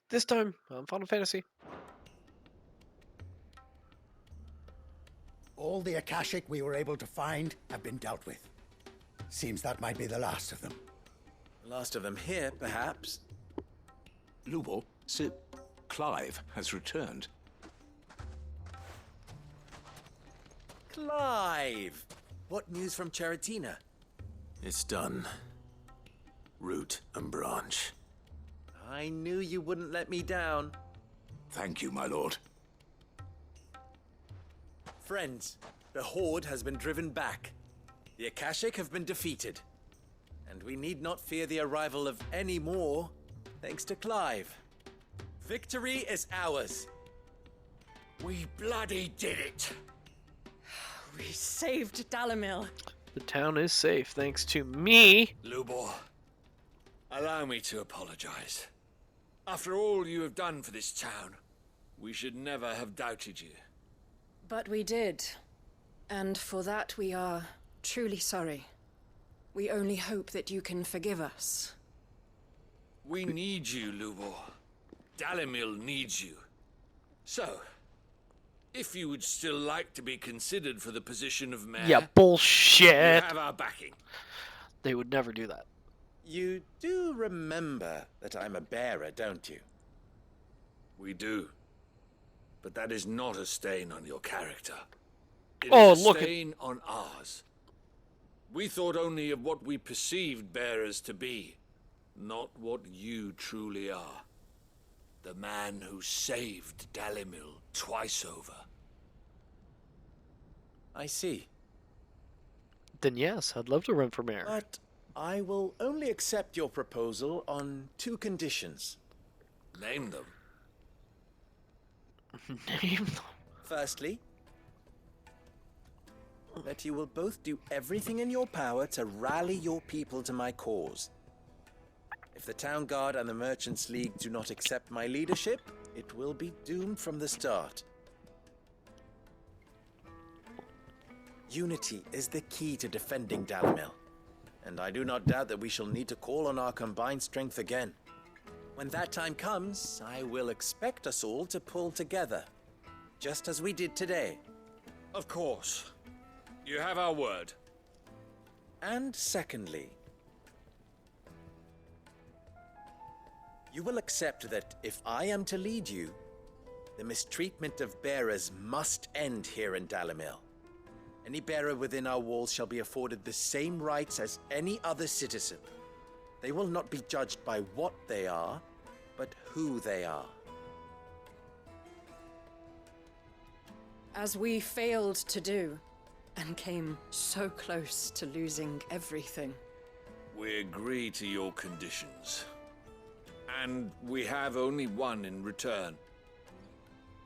This time on Final Fantasy. All the Akashic we were able to find have been dealt with. Seems that might be the last of them. Last of them here, perhaps. Lubo, Sir Clive has returned. Clive! What news from Charatina? It's done. Root and branch. I knew you wouldn't let me down. Thank you, my lord. Friends, the Horde has been driven back. The Akashic have been defeated. And we need not fear the arrival of any more, thanks to Clive. Victory is ours. We bloody did it! We saved Dalamil. The town is safe thanks to me. Lubor, allow me to apologize. After all you have done for this town, we should never have doubted you. But we did. And for that we are truly sorry. We only hope that you can forgive us. We need you, Lubor. Dalamil needs you. So, if you would still like to be considered for the position of mayor, Yeah, you bullshit. have our backing. They would never do that. You do remember that I'm a bearer, don't you? We do. But that is not a stain on your character. It Oh, is a look at- stain on ours. We thought only of what we perceived bearers to be, not what you truly are. The man who saved Dalimil twice over. I see. Then yes, I'd love to run for mayor. But I will only accept your proposal on two conditions. Name them. Name them. Firstly, that you will both do everything in your power to rally your people to my cause. If the Town Guard and the Merchants League do not accept my leadership, it will be doomed from the start. Unity is the key to defending Dalamil, and I do not doubt that we shall need to call on our combined strength again. When that time comes, I will expect us all to pull together, just as we did today. Of course. You have our word. And secondly, you will accept that if I am to lead you, the mistreatment of bearers must end here in Dalamil. Any bearer within our walls shall be afforded the same rights as any other citizen. They will not be judged by what they are, but who they are. As we failed to do, and came so close to losing everything. We agree to your conditions. And we have only one in return.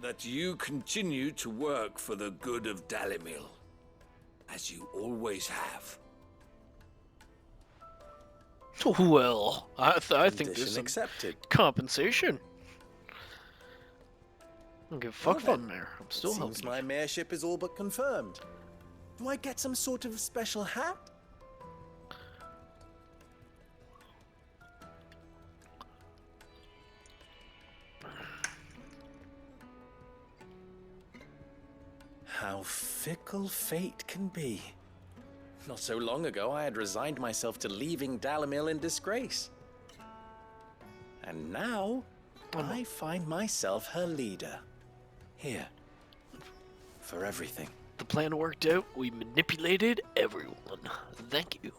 That you continue to work for the good of Dalimil, as you always have. Well, I think Condition there's some accepted. compensation. I don't give a fuck Well if I'm then, mayor. I'm still Seems helping. my mayorship is all but confirmed. Do I get some sort of special hat? How fickle fate can be. Not so long ago, I had resigned myself to leaving Dalamil in disgrace. And now, I find myself her leader. Here. For everything. The plan worked out. We manipulated everyone. Thank you.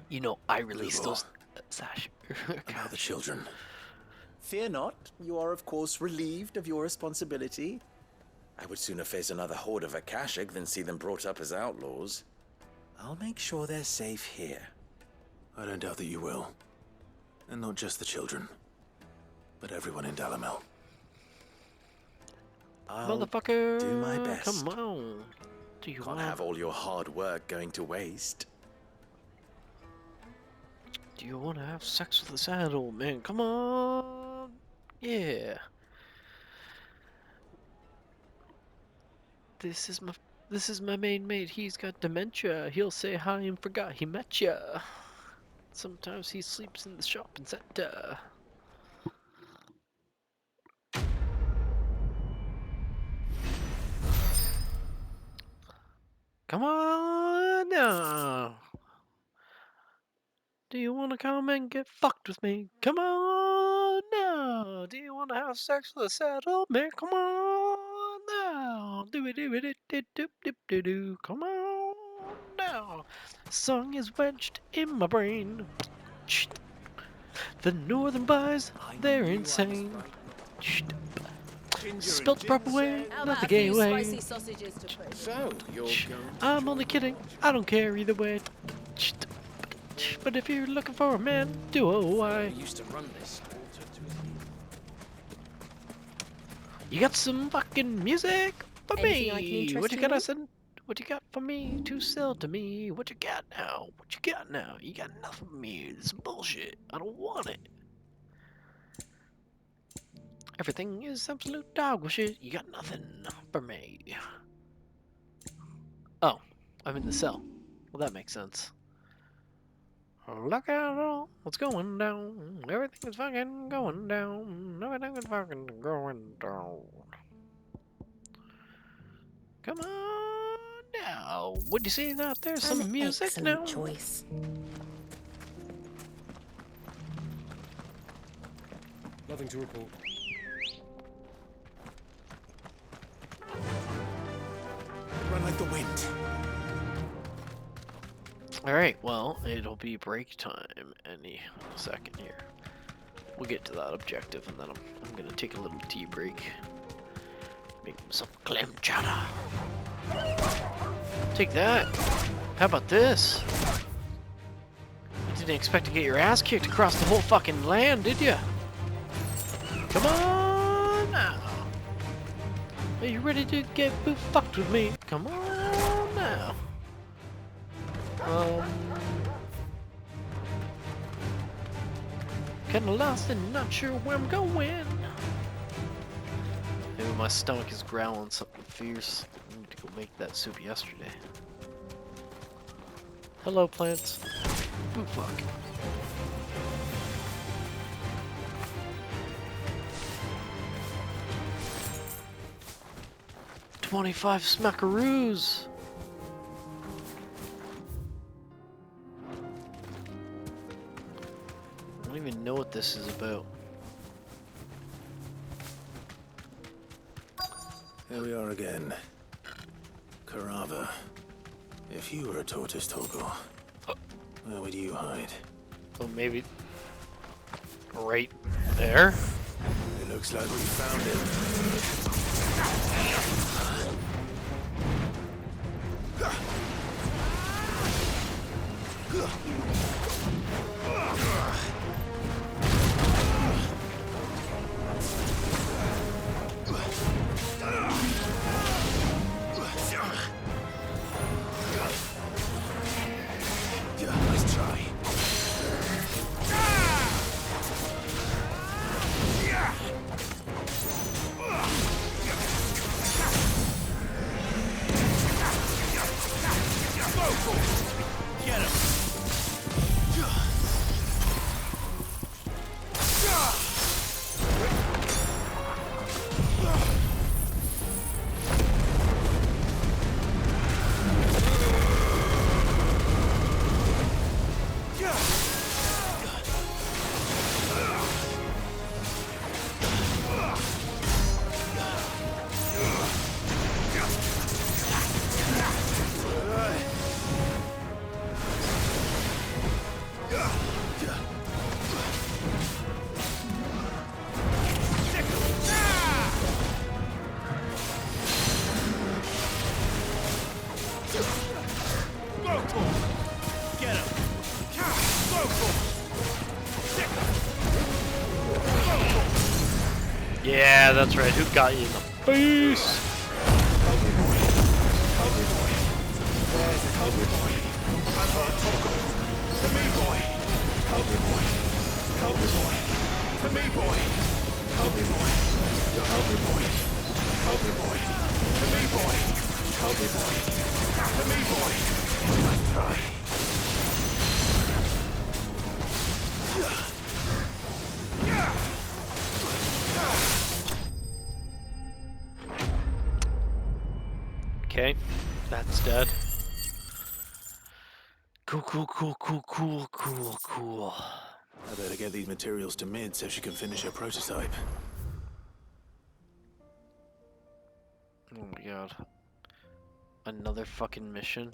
You know, I released those. Sash. About the children. Fear not, you are of course relieved of your responsibility. I would sooner face another horde of Akashic than see them brought up as outlaws. I'll make sure they're safe here. I don't doubt that you will. And not just the children, but everyone in Dalamel. I'll Motherfucker. do my best. Come on. Do you Can't want? have all your hard work going to waste. Do you want to have sex with the sad old man? Come on. Yeah. This is my main mate. He's got dementia. He'll say hi and forgot he met ya. Sometimes he sleeps in the shopping center. Come on now. Do you want to come and get fucked with me? Come on now. Do you want to have sex with a settlement? Come on now. Do it, do it, do do do do do. Come on now. Song is wedged in my brain. The northern boys, they're insane. Spelt the proper way, not the gay way. spicy sausages to put. So, you're going to I'm only kidding. I don't care either way. But if you're looking for a man, do I? used to run this altar to his You got some fucking music for Anything I can me? interest What you you got in? us in? What you got for me to sell to me? What you got now? What you got now? You got nothing for me. This is bullshit. I don't want it. Everything is absolute dog shit. You got nothing for me. Oh, I'm in the cell. Well, that makes sense. Look out, what's going down? Everything is fucking going down. Everything is fucking going down. Come on now. Would you see that there's some music now? Choice. Nothing to report. Run like the wind. Alright, well, it'll be break time any second here. We'll get to that objective and then I'm gonna take a little tea break. Make some clam chowder. Take that. How about this? You didn't expect to get your ass kicked across the whole fucking land, did you? Come on now. Are you ready to get fucked with me? Come on now. Kinda lost and not sure where I'm going. Maybe my stomach is growling something fierce. I need to go make that soup yesterday. Hello, plants. Ooh, fuck. $25 smackaroos. I don't even know what this is about. Here we are again. Carava. If you were a tortoise, Togor, where would you hide? Oh, maybe right there? It looks like we found it. Nice try. Get him! Yeah, that's right. Who got you in the face? Okay, that's dead. Cool. I better get these materials to Mid so she can finish her prototype. Oh my god. Another fucking mission?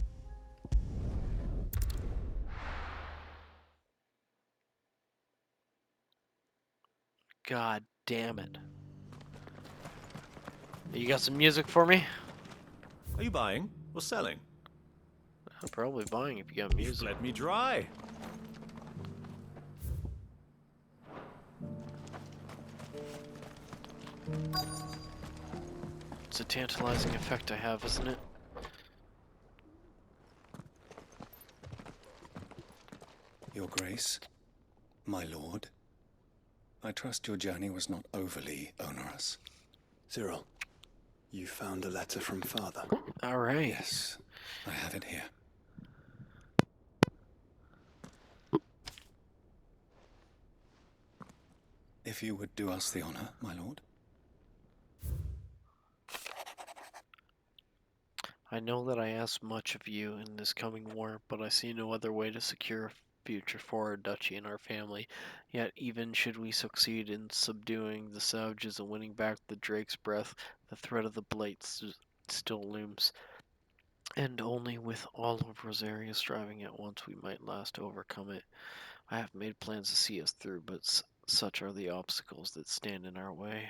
God damn it. You got some music for me? Are you buying or selling? I'm probably buying if you got music. Let me dry. It's a tantalizing effect I have, isn't it? Your Grace, my lord, I trust your journey was not overly onerous. Cyril, you found a letter from Father. Alright. Yes, I have it here. If you would do us the honor, my lord. I know that I ask much of you in this coming war, but I see no other way to secure a future for our duchy and our family. Yet even should we succeed in subduing the savages and winning back the Drake's Breath, the threat of the Blight still looms. And only with all of Rosaria striving at once we might last overcome it. I have made plans to see us through, but such are the obstacles that stand in our way.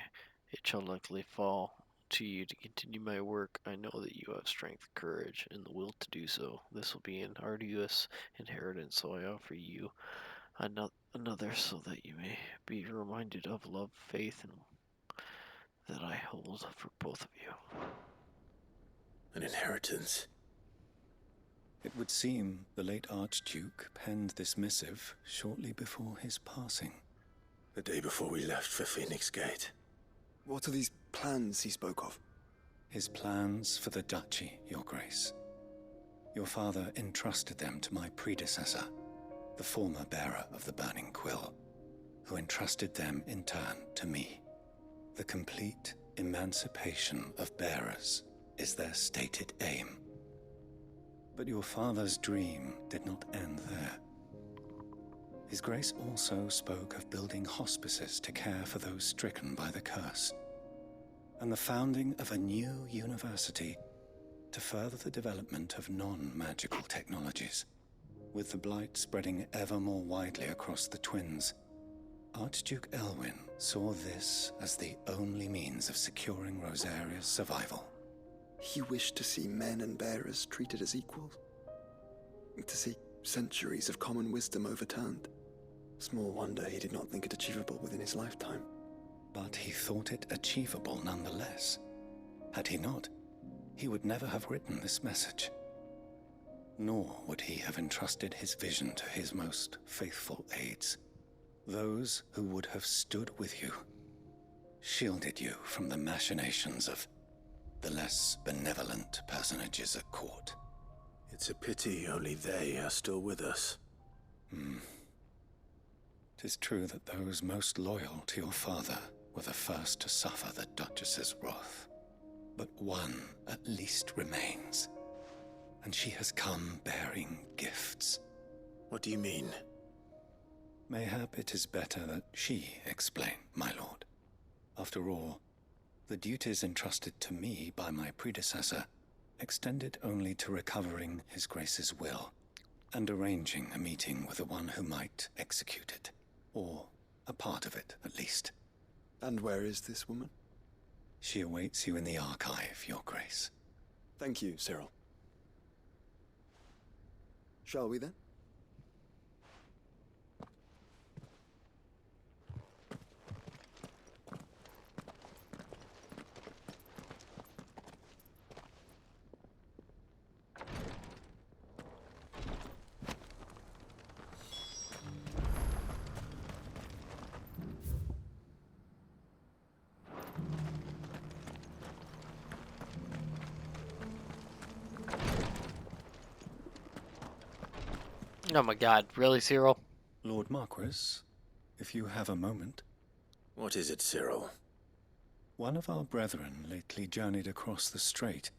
It shall likely fall to you to continue my work. I know that you have strength, courage, and the will to do so. This will be an arduous inheritance, so I offer you another so that you may be reminded of love, faith, and that I hold for both of you. An inheritance. It would seem the late Archduke penned this missive shortly before his passing. The day before we left for Phoenix Gate. What are these plans he spoke of? His plans for the duchy, Your Grace. Your father entrusted them to my predecessor, the former bearer of the Burning Quill, who entrusted them in turn to me. The complete emancipation of bearers is their stated aim. But your father's dream did not end there. His Grace also spoke of building hospices to care for those stricken by the curse, and the founding of a new university to further the development of non-magical technologies. With the blight spreading ever more widely across the twins, Archduke Elwyn saw this as the only means of securing Rosaria's survival. He wished to see men and bearers treated as equals. To see centuries of common wisdom overturned. Small wonder he did not think it achievable within his lifetime. But he thought it achievable nonetheless. Had he not, he would never have written this message. Nor would he have entrusted his vision to his most faithful aides, those who would have stood with you, shielded you from the machinations of the less benevolent personages at court. It's a pity only they are still with us. 'Tis true that those most loyal to your father were the first to suffer the Duchess's wrath. But one at least remains, and she has come bearing gifts. What do you mean? Mayhap it is better that she explain, my lord. After all, the duties entrusted to me by my predecessor extended only to recovering His Grace's will and arranging a meeting with the one who might execute it, or a part of it at least. And where is this woman? She awaits you in the archive, Your Grace. Thank you, Cyril. Shall we then? Oh my god, really, Cyril? Lord Marquis, if you have a moment. What is it, Cyril? One of our brethren lately journeyed across the strait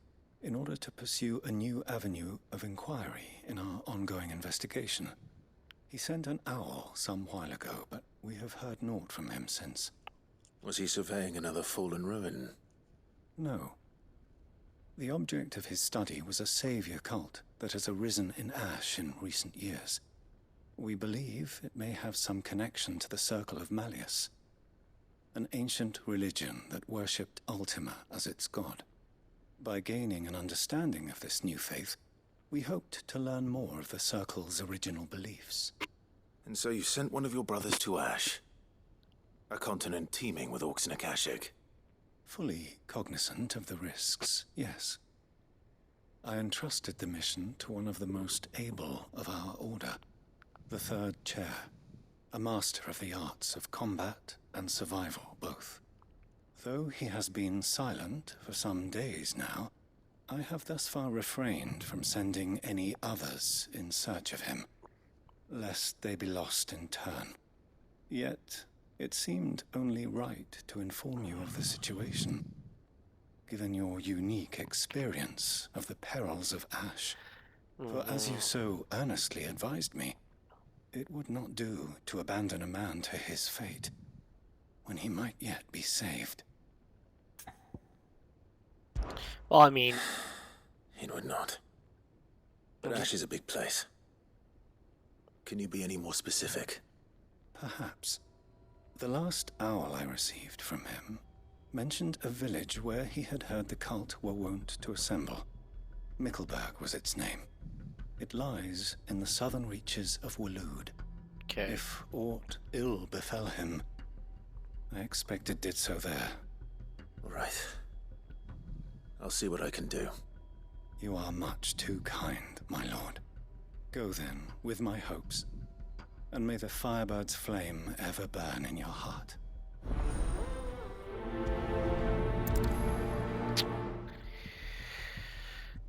in order to pursue a new avenue of inquiry in our ongoing investigation. He sent an owl some while ago, but we have heard naught from him since. Was he surveying another fallen ruin? No. The object of his study was a savior cult that has arisen in Ash in recent years. We believe it may have some connection to the Circle of Malleus, an ancient religion that worshipped Ultima as its god. By gaining an understanding of this new faith, we hoped to learn more of the Circle's original beliefs. And so you sent one of your brothers to Ash? A continent teeming with orcs and Akashic? Fully cognizant of the risks, yes. I entrusted the mission to one of the most able of our order, the Third Chair, a master of the arts of combat and survival both. Though he has been silent for some days now, I have thus far refrained from sending any others in search of him, lest they be lost in turn. Yet, it seemed only right to inform you of the situation, given your unique experience of the perils of Ash. For as you so earnestly advised me, it would not do to abandon a man to his fate, when he might yet be saved. Well, I mean... It would not. But Ash is a big place. Can you be any more specific? Perhaps. The last owl I received from him mentioned a village where he had heard the cult were wont to assemble. Mickleburg was its name. It lies in the southern reaches of Waloed. Okay. If aught ill befell him, I expect it did so there. Right. I'll see what I can do. You are much too kind, my lord. Go then, with my hopes, and may the Firebird's flame ever burn in your heart.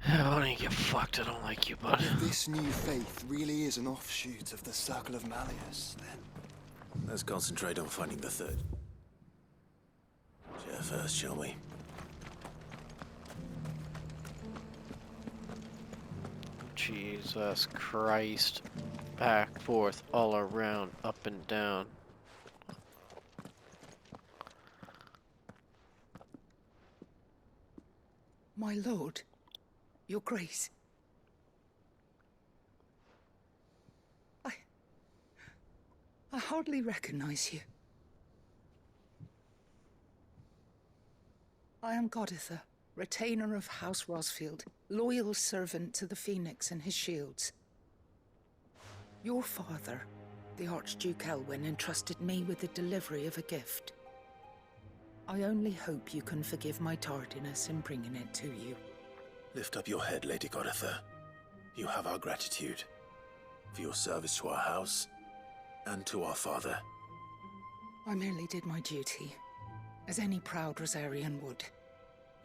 Why don't you get fucked? I don't like you, bud. If this new faith really is an offshoot of the Circle of Malleus, then... Let's concentrate on finding the third. Share first, shall we? Jesus Christ. Back, forth, all around, up and down. My lord, your grace. I hardly recognize you. I am Goditha, retainer of House Rosfield, loyal servant to the Phoenix and his shields. Your father, the Archduke Elwyn, entrusted me with the delivery of a gift. I only hope you can forgive my tardiness in bringing it to you. Lift up your head, Lady Goditha. You have our gratitude for your service to our house and to our father. I merely did my duty, as any proud Rosarian would.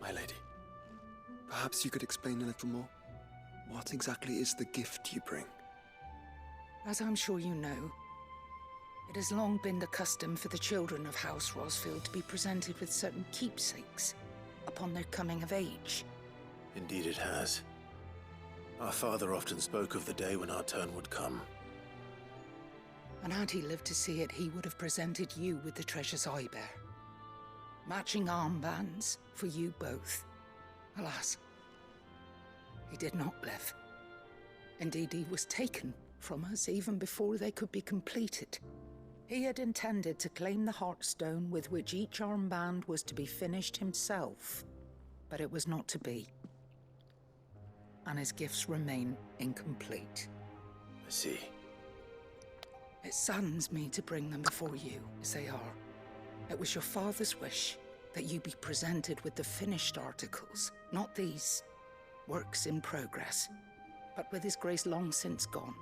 My lady, perhaps you could explain a little more? What exactly is the gift you bring? As I'm sure you know, it has long been the custom for the children of House Rosfield to be presented with certain keepsakes upon their coming of age. Indeed it has. Our father often spoke of the day when our turn would come. And had he lived to see it, he would have presented you with the treasures I bear. Matching armbands for you both. Alas, he did not live. Indeed, he was taken from us even before they could be completed. He had intended to claim the Heartstone with which each armband was to be finished himself, but it was not to be. And his gifts remain incomplete. I see. It saddens me to bring them before you, as they are. It was your father's wish that you be presented with the finished articles, not these works in progress. But with his grace long since gone,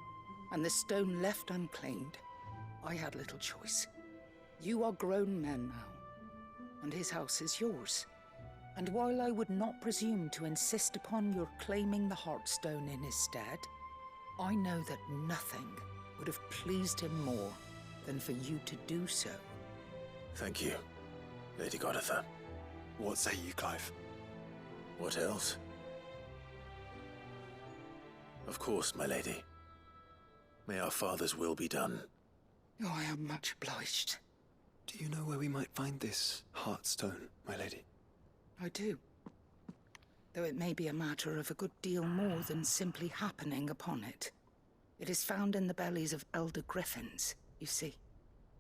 and the stone left unclaimed, I had little choice. You are grown men now, and his house is yours. And while I would not presume to insist upon your claiming the Heartstone in his stead, I know that nothing would have pleased him more than for you to do so. Thank you, Lady Goditha. What say you, Clive? What else? Of course, my lady. May our father's will be done. Oh, I am much obliged. Do you know where we might find this Heartstone, my lady? I do. Though it may be a matter of a good deal more than simply happening upon it. It is found in the bellies of elder griffins, you see.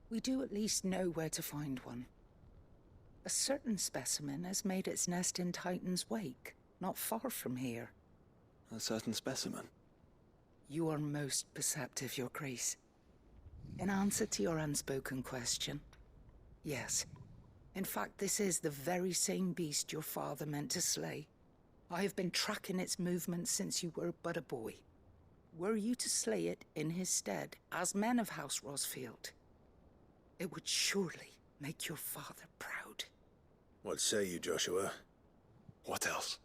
We do at least know where to find one. A certain specimen has made its nest in Titan's Wake, not far from here. A certain specimen? You are most perceptive, Your Grace. In answer to your unspoken question, yes. In fact, this is the very same beast your father meant to slay. I have been tracking its movements since you were but a boy. Were you to slay it in his stead, as men of House Rosfield, it would surely make your father proud. What say you, Joshua? What else?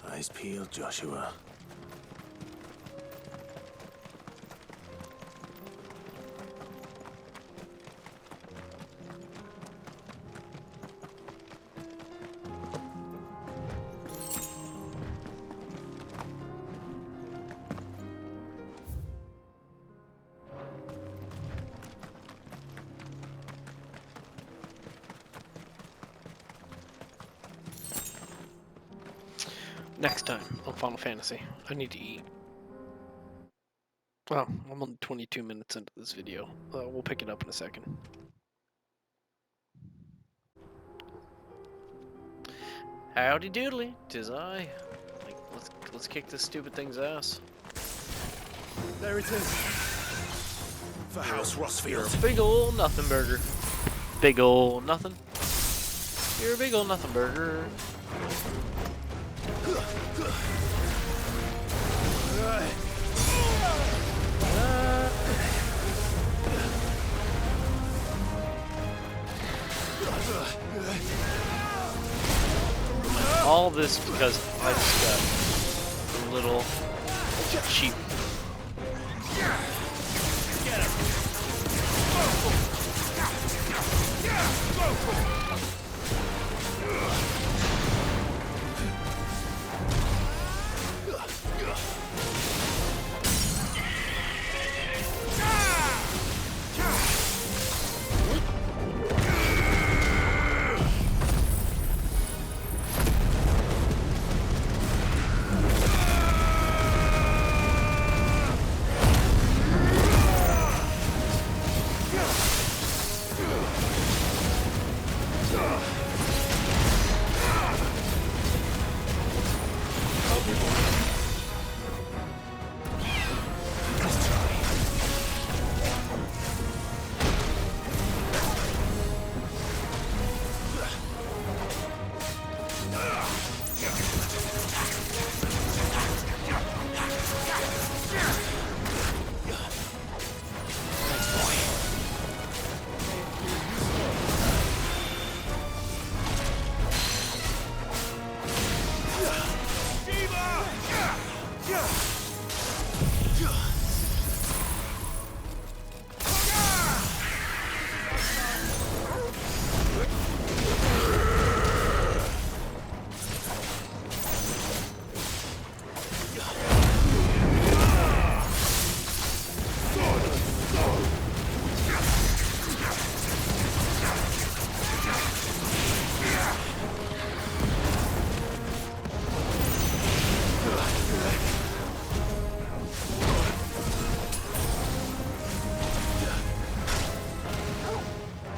Eyes peeled, Joshua. Next time on Final Fantasy, I need to eat. Well, I'm on 22 minutes into this video. We'll pick it up in a second. Howdy doodly, 'tis I. Like, let's kick this stupid thing's ass. There it is. For House You're Rosfield. a big ol' nothing burger. Big ol' nothing. You're a big ol' nothing burger. All this because I just got a little cheap.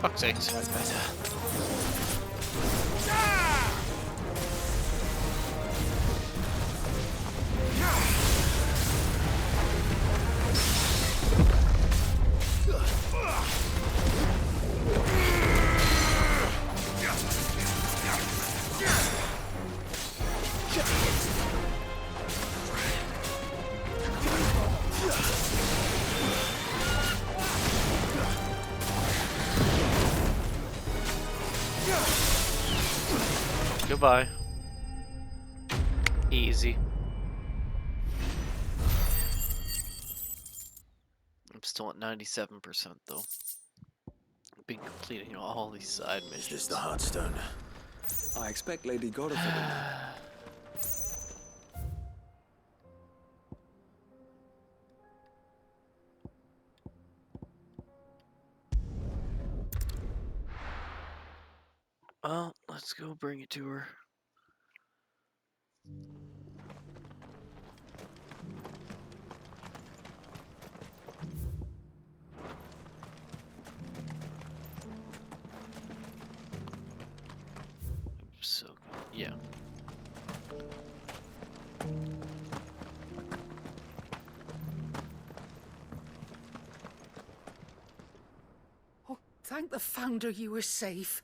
Fuck's sakes. That's better. Goodbye. Easy. I'm still at 97% though. I've been completing all these side Is missions. this the Heartstone? I expect Lady Godfrey will know. Well, let's go bring it to her. So, yeah. Oh, thank the Founder you were safe.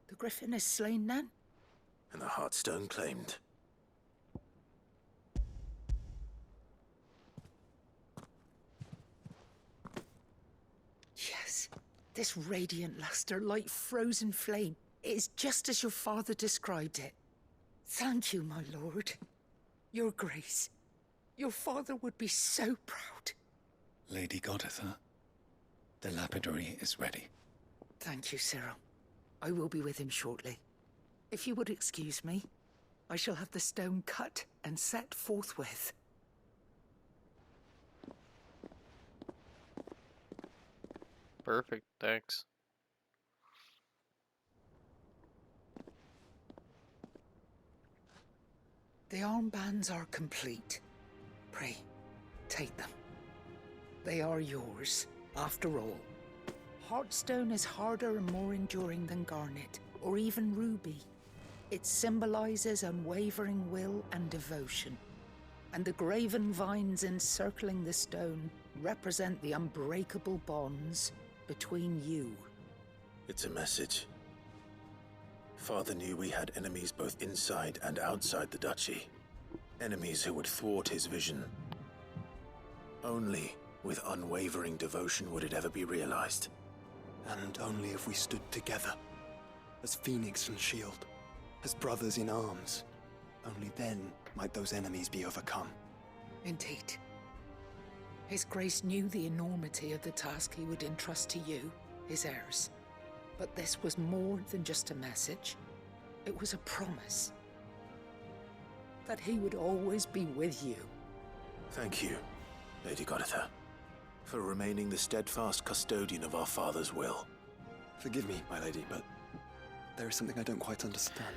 The Griffin is slain then? And the Heartstone claimed. Yes. This radiant luster like frozen flame. It is just as your father described it. Thank you, my lord. Your grace. Your father would be so proud. Lady Goditha, the lapidary is ready. Thank you, Cyril. I will be with him shortly. If you would excuse me, I shall have the stone cut and set forthwith. Perfect, thanks. The armbands are complete. Pray, take them. They are yours, after all. Heartstone is harder and more enduring than garnet, or even ruby. It symbolizes unwavering will and devotion. And the graven vines encircling the stone represent the unbreakable bonds between you. It's a message. Father knew we had enemies both inside and outside the duchy. Enemies who would thwart his vision. Only with unwavering devotion would it ever be realized. And only if we stood together, as Phoenix and Shield, as brothers in arms, only then might those enemies be overcome. Indeed. His Grace knew the enormity of the task he would entrust to you, his heirs. But this was more than just a message. It was a promise. That he would always be with you. Thank you, Lady Goditha, for remaining the steadfast custodian of our father's will. Forgive me, my lady, but there is something I don't quite understand.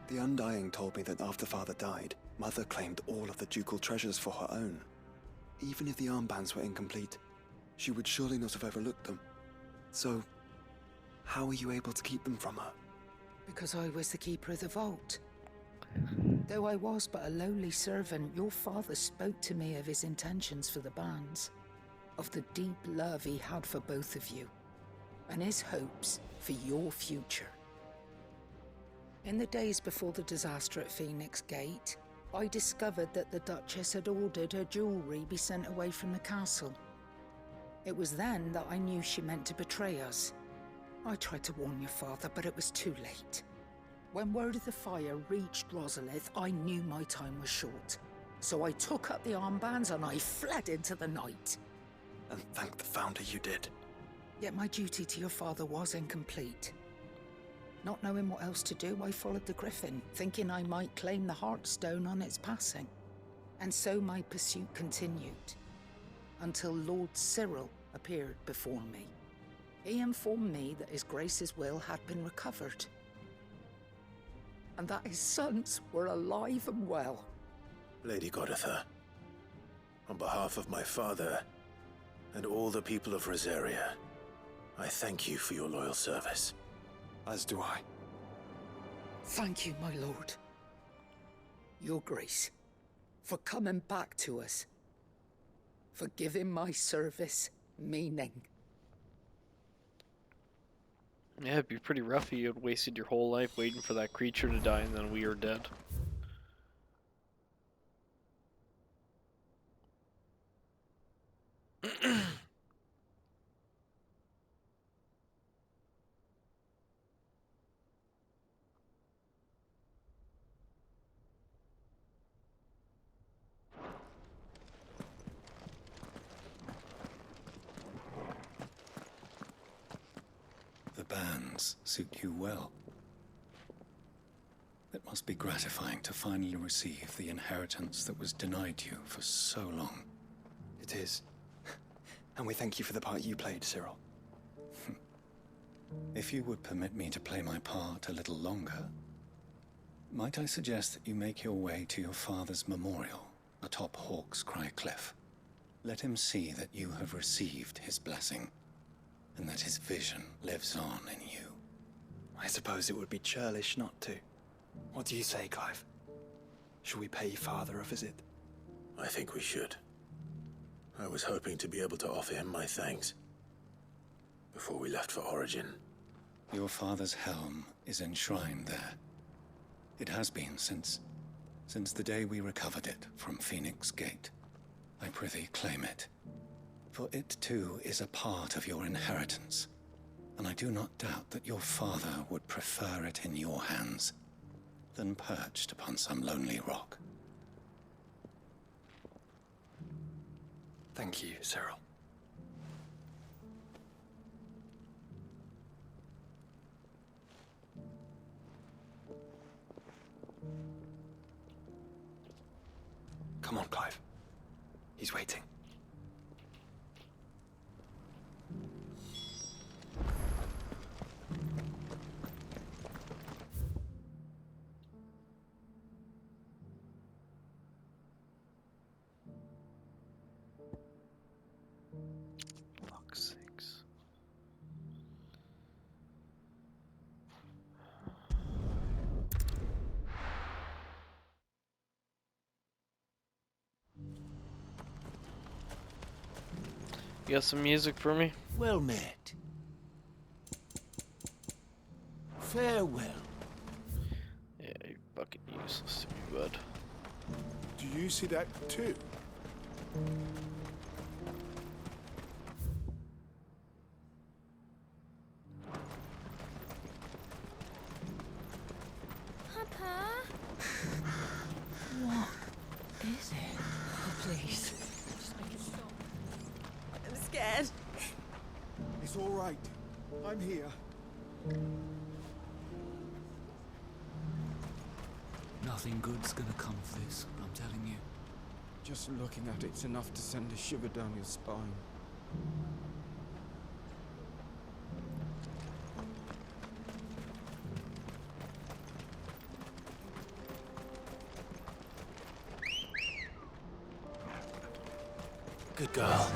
The Undying told me that after Father died, Mother claimed all of the ducal treasures for her own. Even if the armbands were incomplete, she would surely not have overlooked them. So, how were you able to keep them from her? Because I was the keeper of the vault. Though I was but a lowly servant, your father spoke to me of his intentions for the bands, of the deep love he had for both of you, and his hopes for your future. In the days before the disaster at Phoenix Gate, I discovered that the Duchess had ordered her jewelry be sent away from the castle. It was then that I knew she meant to betray us. I tried to warn your father, but it was too late. When word of the fire reached Rosalith, I knew my time was short. So I took up the armbands and I fled into the night. And thank the Founder you did. Yet my duty to your father was incomplete. Not knowing what else to do, I followed the Griffin, thinking I might claim the Heartstone on its passing. And so my pursuit continued, until Lord Cyril appeared before me. He informed me that His Grace's will had been recovered, and that his sons were alive and well. Lady Goditha, on behalf of my father and all the people of Rosaria, I thank you for your loyal service. As do I. Thank you, my lord. Your Grace, for coming back to us, for giving my service meaning. Yeah, it'd be pretty rough if you had wasted your whole life waiting for that creature to die and then we are dead. hands suit you well. It must be gratifying to finally receive the inheritance that was denied you for so long. It is. And we thank you for the part you played, Cyril. If you would permit me to play my part a little longer, might I suggest that you make your way to your father's memorial atop Hawk's Cry Cliff? Let him see that you have received his blessing, and that his vision lives on in you. I suppose it would be churlish not to. What do you say, Clive? Shall we pay Father a visit? I think we should. I was hoping to be able to offer him my thanks before we left for Origin. Your father's helm is enshrined there. It has been since the day we recovered it from Phoenix Gate. I prithee claim it, for it too is a part of your inheritance, and I do not doubt that your father would prefer it in your hands than perched upon some lonely rock. Thank you, Cyril. Come on, Clive. He's waiting. Fuck's sakes. You got some music for me? Well met. Farewell. Yeah, you're fucking useless to me, bud. Do you see that too? Papa? What is it? Oh, please. Just make it stop. I'm scared. It's all right. I'm here. Nothing good's gonna come of this, I'm telling you. Just looking at it's enough to send a shiver down your spine. Good girl.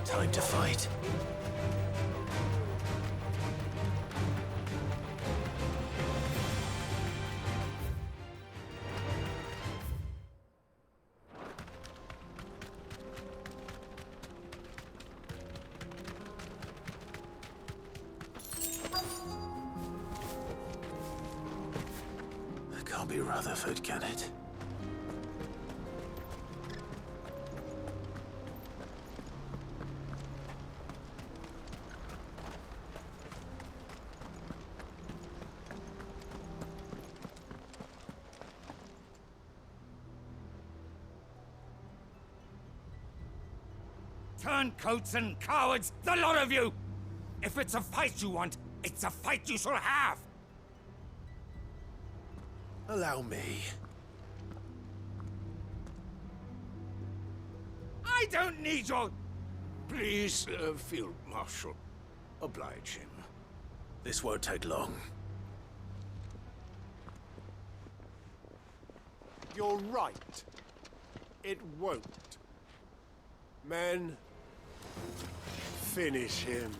Time to fight. That can't be Rutherford, can it? Turncoats and cowards, the lot of you! If it's a fight you want, it's a fight you shall have! Allow me. I don't need your... Please, Field Marshal, oblige him. This won't take long. You're right. It won't. Men, finish him.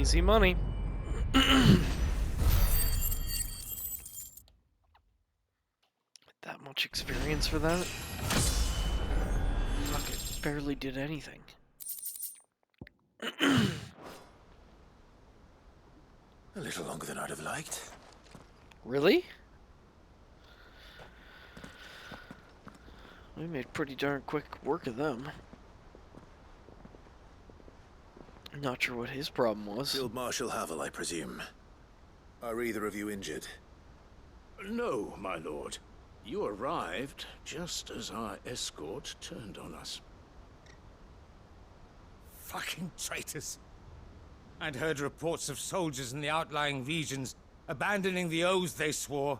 Easy money. That much experience for that? Fuck, it barely did anything. A little longer than I'd have liked. Really? We made pretty darn quick work of them. Not sure what his problem was. Field Marshal Havel, I presume. Are either of you injured? No, my lord. You arrived just as our escort turned on us. Fucking traitors. I'd heard reports of soldiers in the outlying regions abandoning the oaths they swore.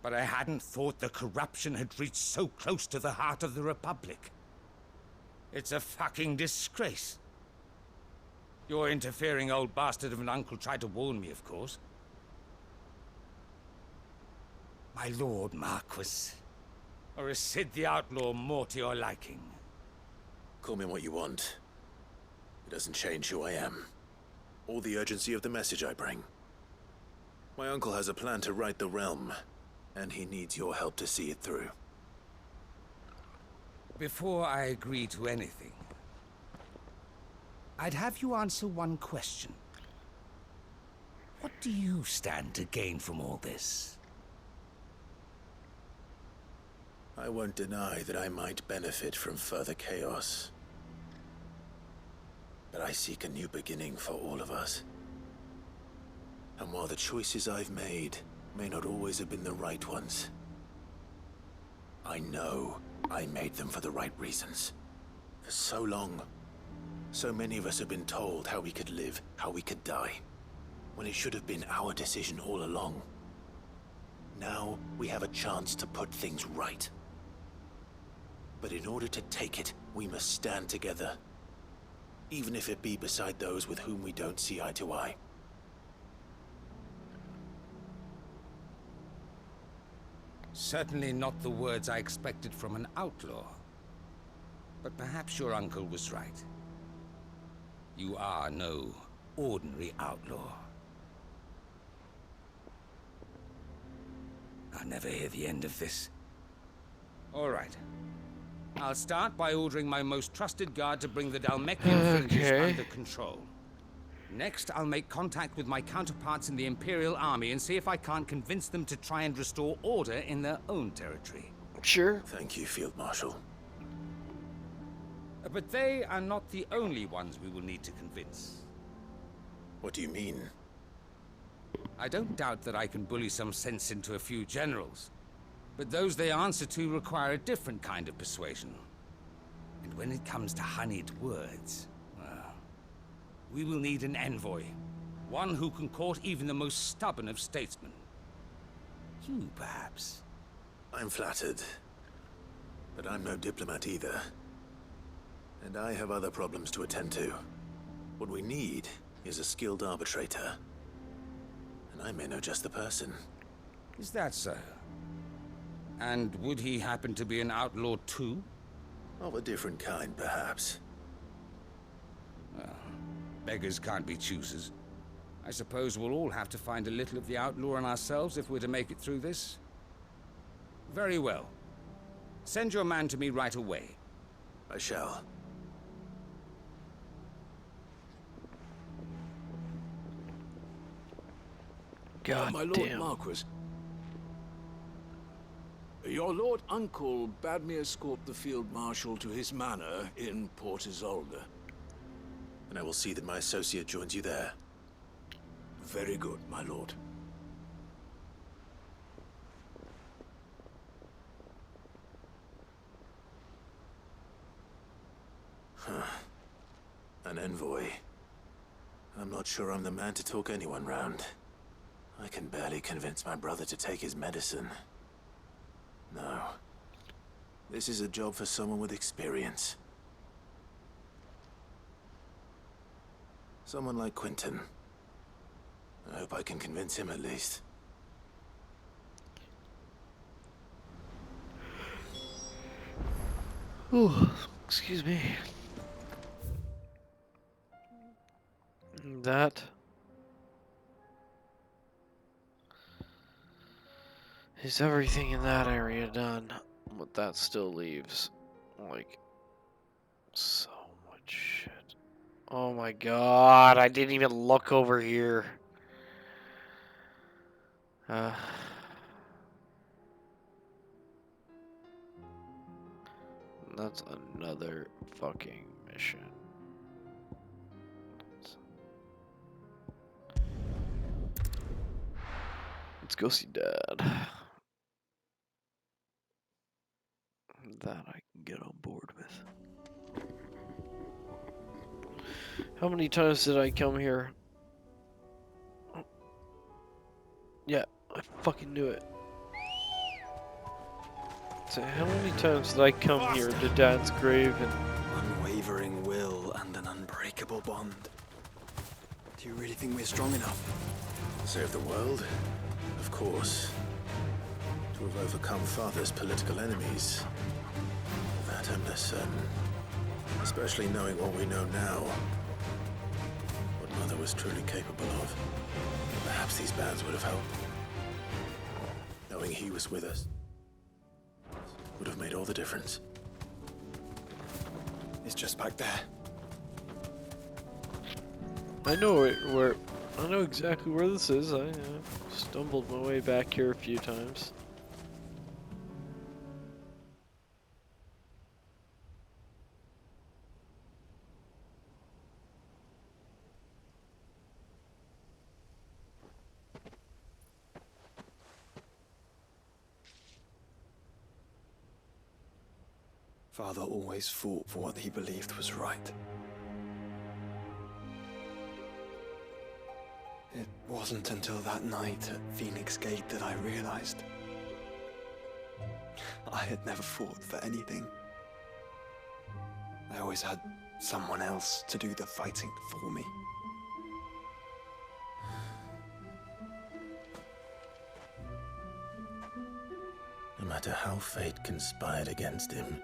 But I hadn't thought the corruption had reached so close to the heart of the Republic. It's a fucking disgrace. Your interfering old bastard of an uncle tried to warn me, of course. My lord Marquis. Or is Sid the Outlaw more to your liking? Call me what you want. It doesn't change who I am, or the urgency of the message I bring. My uncle has a plan to right the realm, and he needs your help to see it through. Before I agree to anything, I'd have you answer one question. What do you stand to gain from all this? I won't deny that I might benefit from further chaos. But I seek a new beginning for all of us. And while the choices I've made may not always have been the right ones, I know I made them for the right reasons. For so long, so many of us have been told how we could live, how we could die, when it should have been our decision all along. Now we have a chance to put things right. But in order to take it, we must stand together. Even if it be beside those with whom we don't see eye to eye. Certainly not the words I expected from an outlaw. But perhaps your uncle was right. You are no ordinary outlaw. I'll never hear the end of this. All right. I'll start by ordering my most trusted guard to bring the Dalmekian fringes under control. Next, I'll make contact with my counterparts in the Imperial Army and see if I can't convince them to try and restore order in their own territory. Sure. Thank you, Field Marshal. But they are not the only ones we will need to convince. What do you mean? I don't doubt that I can bully some sense into a few generals. But those they answer to require a different kind of persuasion. And when it comes to honeyed words, well, we will need an envoy. One who can court even the most stubborn of statesmen. You, perhaps. I'm flattered. But I'm no diplomat either. And I have other problems to attend to. What we need is a skilled arbitrator. And I may know just the person. Is that so? And would he happen to be an outlaw too? Of a different kind, perhaps. Well, beggars can't be choosers. I suppose we'll all have to find a little of the outlaw in ourselves if we're to make it through this. Very well. Send your man to me right away. I shall. God my Lord damn. Marquis. Your Lord Uncle bade me escort the Field Marshal to his manor in Port Isolde. And I will see that my associate joins you there. Very good, my lord. Huh. An envoy. I'm not sure I'm the man to talk anyone round. I can barely convince my brother to take his medicine. No. This is a job for someone with experience. Someone like Quentin. I hope I can convince him at least. Ooh, excuse me. that. Is everything in that area done? But that still leaves, like, so much shit. Oh my god, I didn't even look over here. That's another fucking mission. Let's go see Dad. That I can get on board with. How many times did I come here? Yeah, I fucking knew it. So how many times did I come here to Dad's grave and... Unwavering will and an unbreakable bond. Do you really think we're strong enough? Save the world? Of course. To have overcome Father's political enemies. That I'm less certain. Especially knowing what we know now. What Mother was truly capable of. Perhaps these bands would have helped. Knowing he was with us would have made all the difference. It's just back there. I know where. I know exactly where this is. I stumbled my way back here a few times. Father always fought for what he believed was right. It wasn't until that night at Phoenix Gate that I realized I had never fought for anything. I always had someone else to do the fighting for me. No matter how fate conspired against him,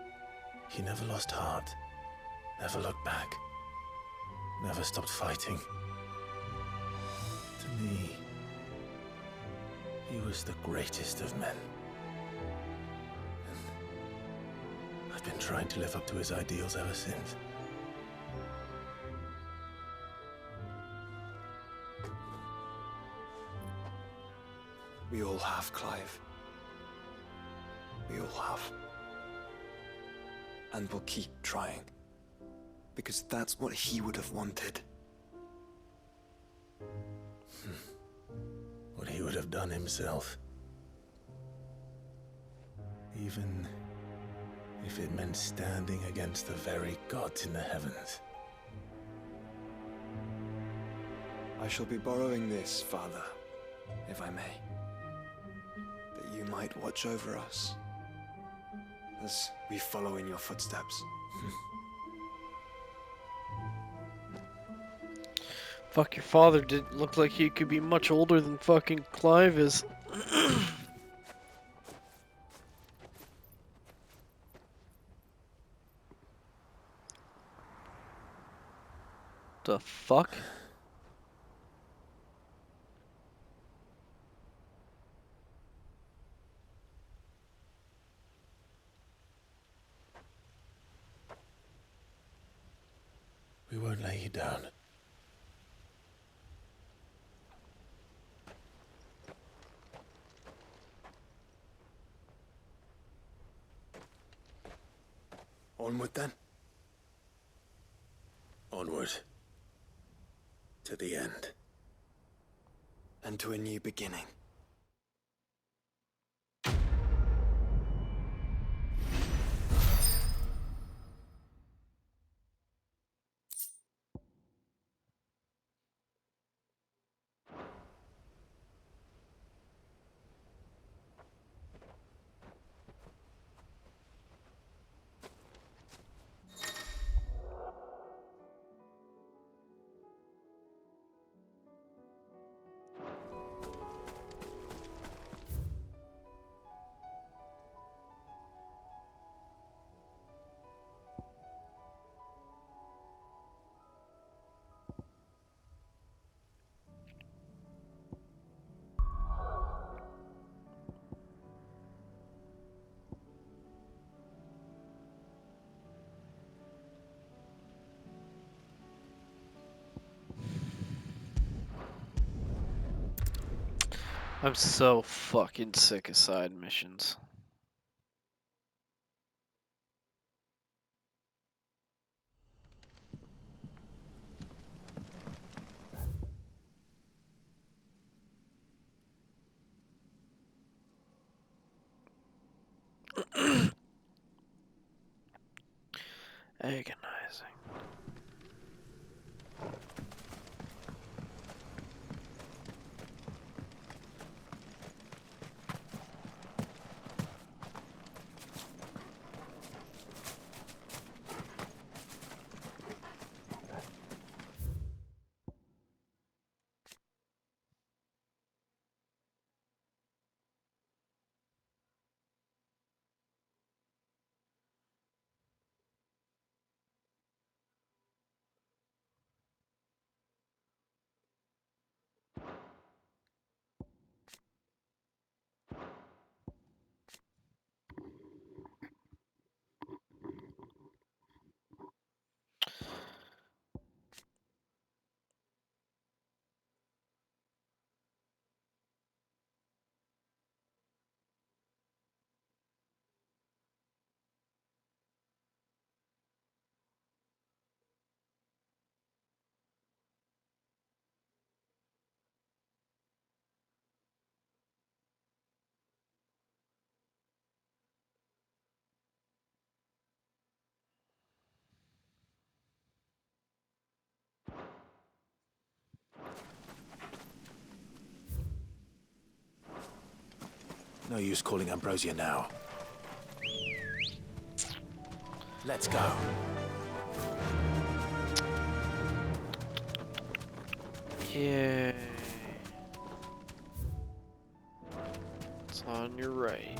he never lost heart, never looked back, never stopped fighting. To me, he was the greatest of men. And I've been trying to live up to his ideals ever since. We all have, Clive. We all have. And we'll keep trying. Because that's what he would have wanted. What he would have done himself. Even if it meant standing against the very gods in the heavens. I shall be borrowing this, Father, if I may. That you might watch over us as we follow in your footsteps. Fuck, your father didn't look like he could be much older than fucking Clive is. The fuck? We won't lay you down. Onward then. Onward. To the end. And to a new beginning. I'm so fucking sick of side missions. Agonizing. No use calling Ambrosia now. Let's go. Yay. It's on your right.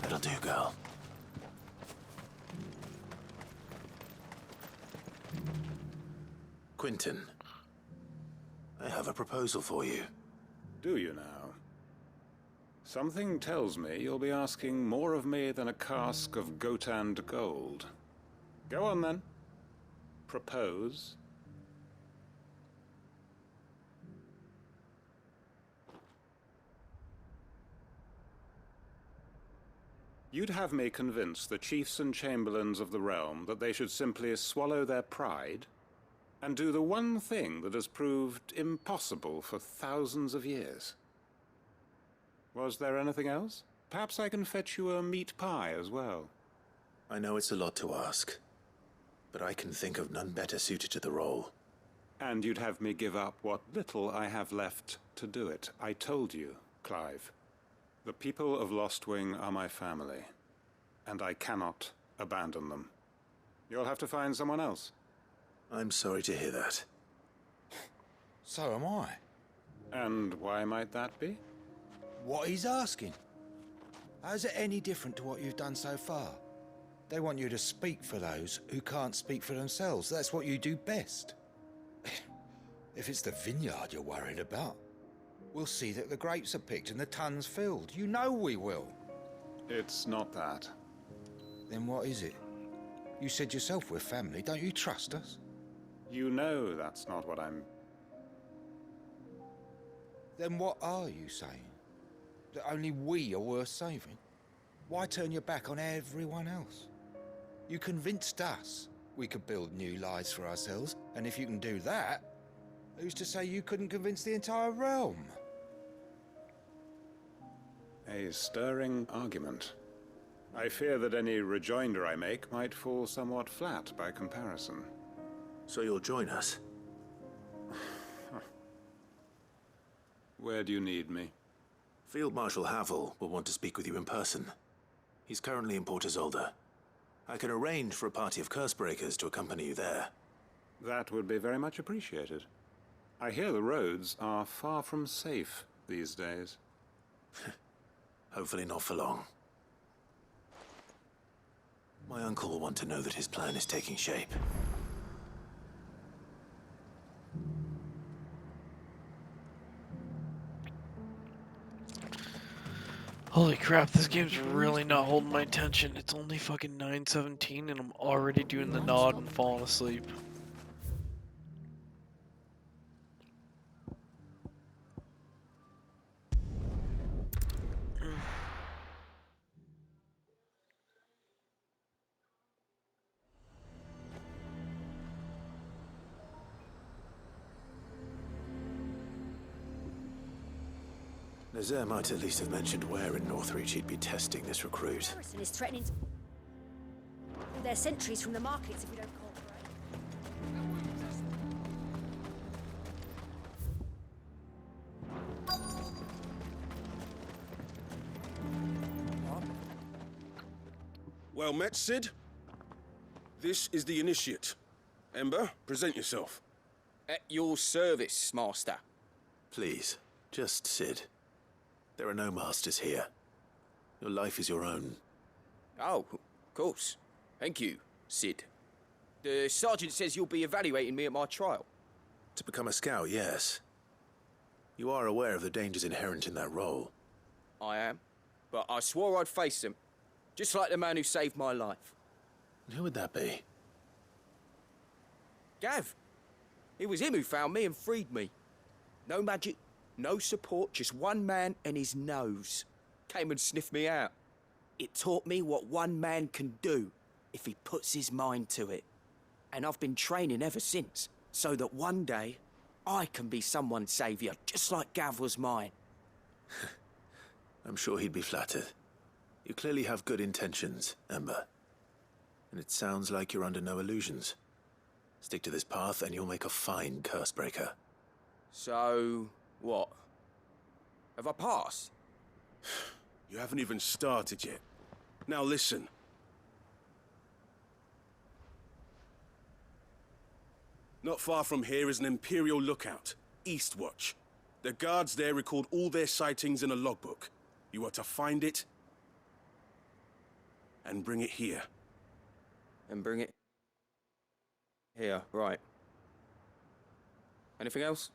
That'll do, girl. Quentin, I have a proposal for you. Do you now? Something tells me you'll be asking more of me than a cask of Gotand gold. Go on then. Propose. You'd have me convince the chiefs and chamberlains of the realm that they should simply swallow their pride and do the one thing that has proved impossible for thousands of years. Was there anything else? Perhaps I can fetch you a meat pie as well. I know it's a lot to ask, but I can think of none better suited to the role. And you'd have me give up what little I have left to do it. I told you, Clive. The people of Lostwing are my family, and I cannot abandon them. You'll have to find someone else. I'm sorry to hear that. So am I. And why might that be? What he's asking. How's it any different to what you've done so far? They want you to speak for those who can't speak for themselves. That's what you do best. If it's the vineyard you're worried about, we'll see that the grapes are picked and the tons filled. You know we will. It's not that. Then what is it? You said yourself we're family. Don't you trust us? You know that's not what I'm... Then what are you saying? That only we are worth saving? Why turn your back on everyone else? You convinced us we could build new lives for ourselves, and if you can do that, who's to say you couldn't convince the entire realm? A stirring argument. I fear that any rejoinder I make might fall somewhat flat by comparison. So you'll join us? Where do you need me? Field Marshal Havel will want to speak with you in person. He's currently in Port Isolde. I can arrange for a party of Cursebreakers to accompany you there. That would be very much appreciated. I hear the roads are far from safe these days. Hopefully not for long. My uncle will want to know that his plan is taking shape. Holy crap, this game's really not holding my attention. It's only fucking 9:17 and I'm already doing the nod and falling asleep. Nazaire might at least have mentioned where in Northreach he'd be testing this recruit. Harrison is threatening to pull their sentries from the markets if we don't cooperate. Well met, Sid. This is the Initiate. Ember, present yourself. At your service, Master. Please, just Sid. There are no masters here. Your life is your own. Oh, of course. Thank you, Sid. The Sergeant says you'll be evaluating me at my trial. To become a scout, yes. You are aware of the dangers inherent in that role. I am. But I swore I'd face them. Just like the man who saved my life. And who would that be? Gav. It was him who found me and freed me. No magic, no support, just one man and his nose. Came and sniffed me out. It taught me what one man can do if he puts his mind to it. And I've been training ever since, so that one day I can be someone's saviour, just like Gav was mine. I'm sure he'd be flattered. You clearly have good intentions, Ember. And it sounds like you're under no illusions. Stick to this path and you'll make a fine cursebreaker. So, what? Have I passed? You haven't even started yet. Now listen. Not far from here is an Imperial lookout, Eastwatch. The guards there record all their sightings in a logbook. You are to find it and bring it here. And bring it here, right. Anything else?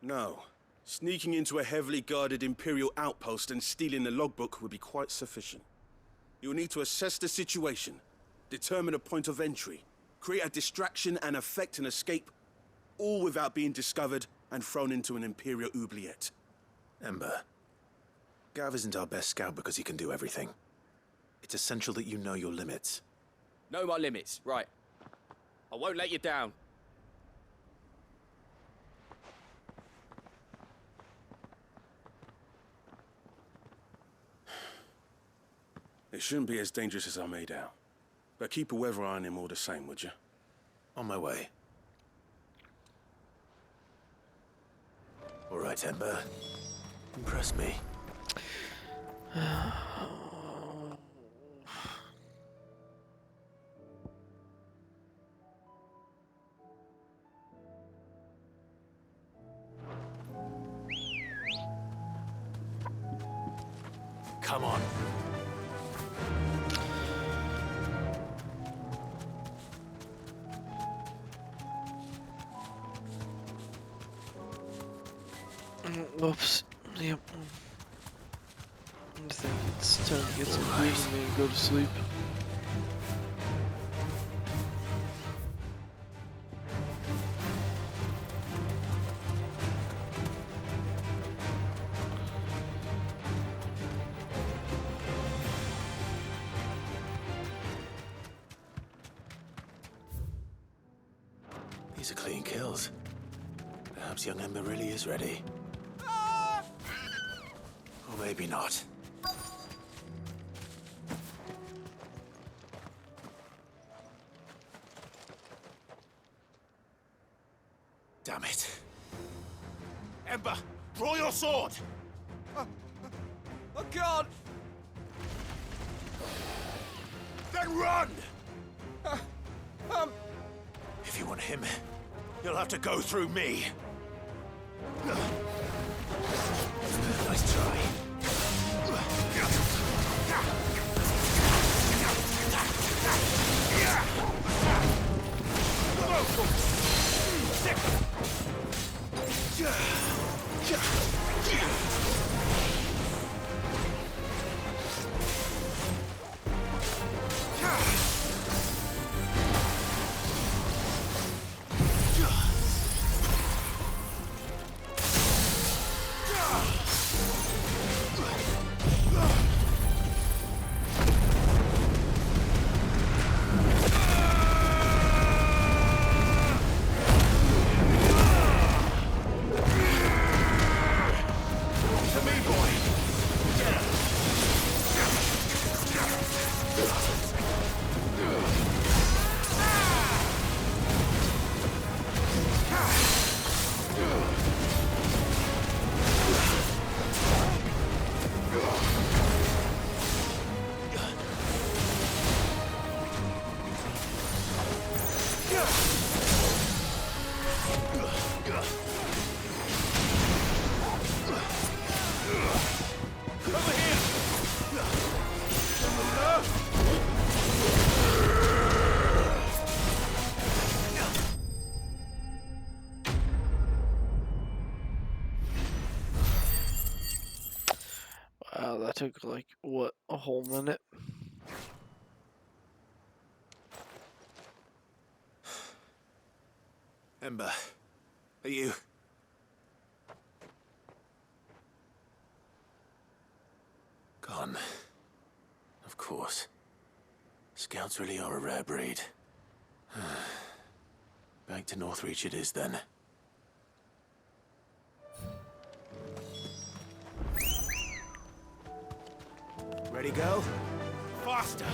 No. Sneaking into a heavily guarded Imperial outpost and stealing the logbook would be quite sufficient. You'll need to assess the situation, determine a point of entry, create a distraction and effect an escape, all without being discovered and thrown into an Imperial oubliette. Ember, Gav isn't our best scout because he can do everything. It's essential that you know your limits. Know my limits, right. I won't let you down. It shouldn't be as dangerous as I made out. But keep a weather eye on him all the same, would you? On my way. All right, Ember. Impress me. Come on. Oops. Yep. I think it's time to get some food and go to sleep. These are clean kills. Perhaps young Ember really is ready. Or maybe not. Damn it. Ember, draw your sword! I can't! Then run! If you want him, you'll have to go through me. Nice try. took like, what, a whole minute? Ember, are you... Gone. Of course. Scouts really are a rare breed. Back to Northreach it is then. Ready, go? Faster!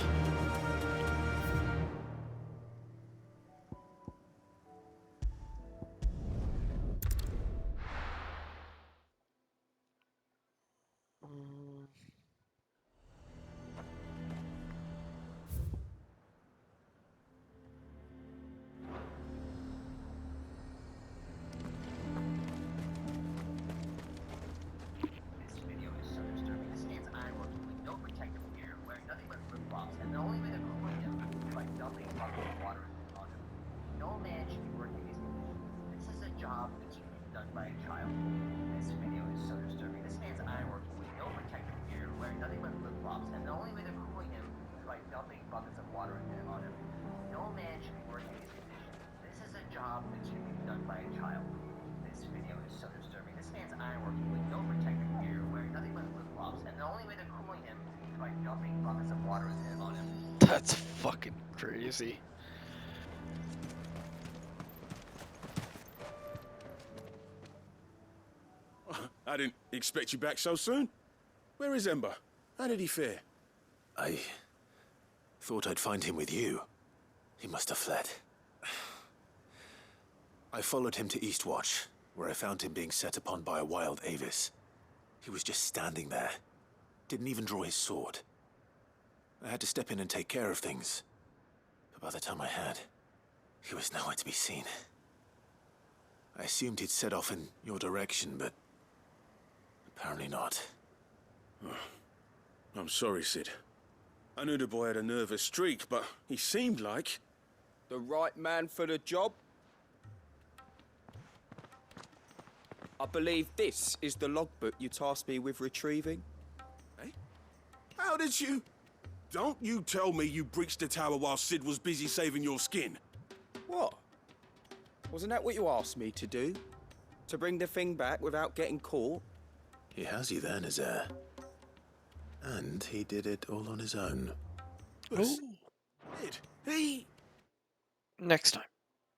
That's fucking crazy. I didn't expect you back so soon. Where is Ember? How did he fare? I thought I'd find him with you. He must have fled. I followed him to Eastwatch, where I found him being set upon by a wild Avis. He was just standing there. Didn't even draw his sword. I had to step in and take care of things. But by the time I had, he was nowhere to be seen. I assumed he'd set off in your direction, but apparently not. I'm sorry, Sid. I knew the boy had a nervous streak, but he seemed like... The right man for the job? I believe this is the logbook you tasked me with retrieving. Eh? How did you... Don't you tell me you breached the tower while Sid was busy saving your skin. What? Wasn't that what you asked me to do? To bring the thing back without getting caught? He has you then, his heir. And he did it all on his own. Ooh. He... Next time.